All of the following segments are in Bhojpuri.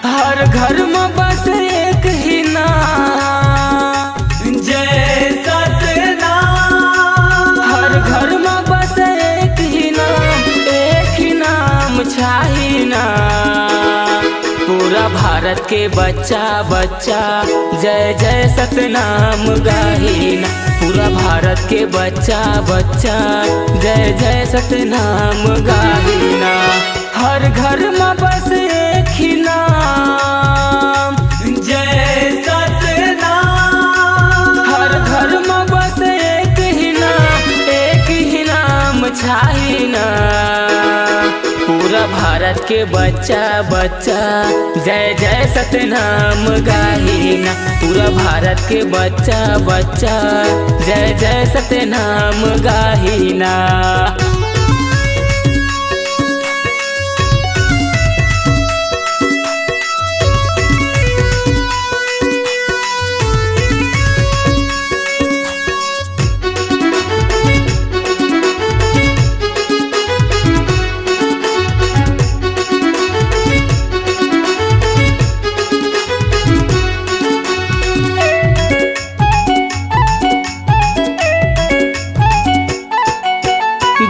हर घर में बस एक ही नाम, जय सतनाम। हर घर में बस एक ही नाम छाही ना। पूरा भारत के बच्चा बच्चा जय जय सतनाम गाही ना। पूरा भारत के बच्चा बच्चा जय जय सतनाम गाही ना। हर घर में बस एक ही नाम, जय सतनाम। हर घर में बस एक ही नाम छाही ना। पूरा भारत के बच्चा बच्चा जय जय सतनाम गाही ना। पूरा भारत के बच्चा बच्चा जय जय सतनाम गाही ना।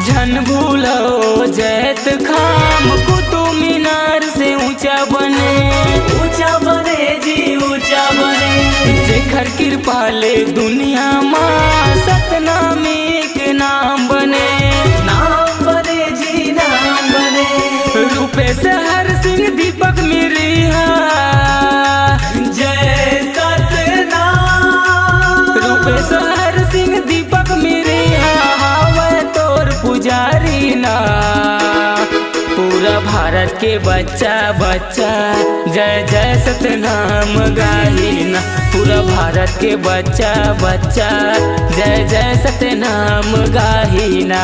जन भूलो जैत खाम कुतुब मीनार से ऊंचा बने, ऊंचा बने जी ऊंचा बने। जेकर कृपा ले दुनिया माँ सतनाम एक नाम बने। नाम बने जी नाम बने। रूपेश हर सिंह दीपक मिरिया, जय सतनाम। रूपेश हर सिंह दीपक मिरिया हवे तोर पुजारी ना। पूरा भारत के बच्चा बच्चा जय जय सतनाम गाही ना। पूरा भारत के बच्चा बच्चा जय जय सतनाम गाही ना।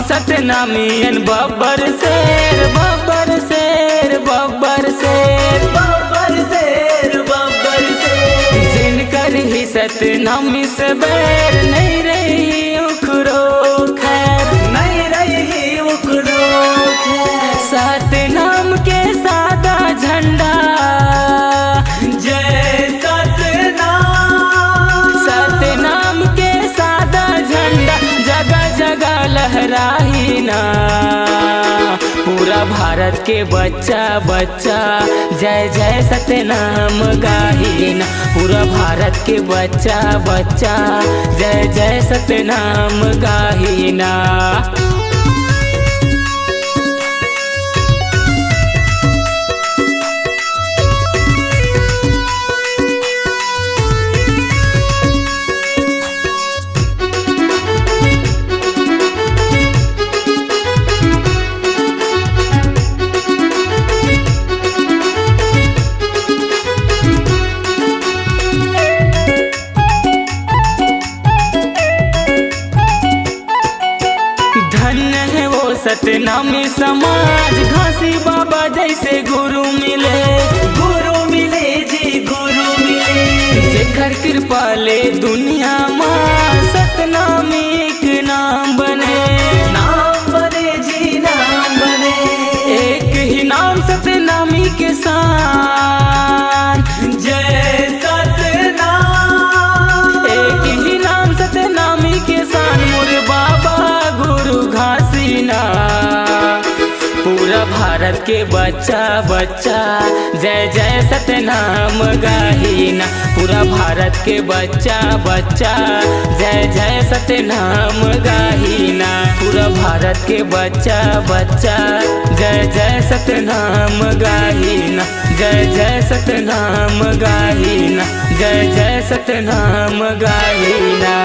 सतनामियन बब्बर शेर बब्बर शेर बब्बर शेर बब्बर शेर बब्बर शेर। जिनकर ही सतनामी से बैर नहीं रही उखरो खैर, नहीं रही उखरो खैर। सतनाम के सादा झंडा जय सतनाम। सतनाम के सादा झंडा जगह जगह लहराही ना। पूरा भारत के बच्चा बच्चा जय जय सतनाम गाही ना। पूरा भारत के बच्चा बच्चा जय जय सतनाम गाही ना। धन्य है वो सतनामी समाज घासी बाबा जैसे गुरु मिले। गुरु मिले जी गुरु मिले। जेकर कृपा ले दुनिया माँ सतनाम एक नाम बने। नाम बने जी नाम बने। एक ही नाम सतनामी के साथ जय सतनाम। एक ही नाम सतनामी के साथ मोरे बाबा गुरु घासी ना। पूरा भारत के बच्चा बच्चा जय जय सतनाम गाही ना। पूरा भारत के बच्चा बच्चा जय जय सतनाम गाही ना। पूरा भारत के बच्चा बच्चा जय जय सतनाम गाही ना। जय जय सतनाम गाही ना। जय जय सतनाम गाही ना।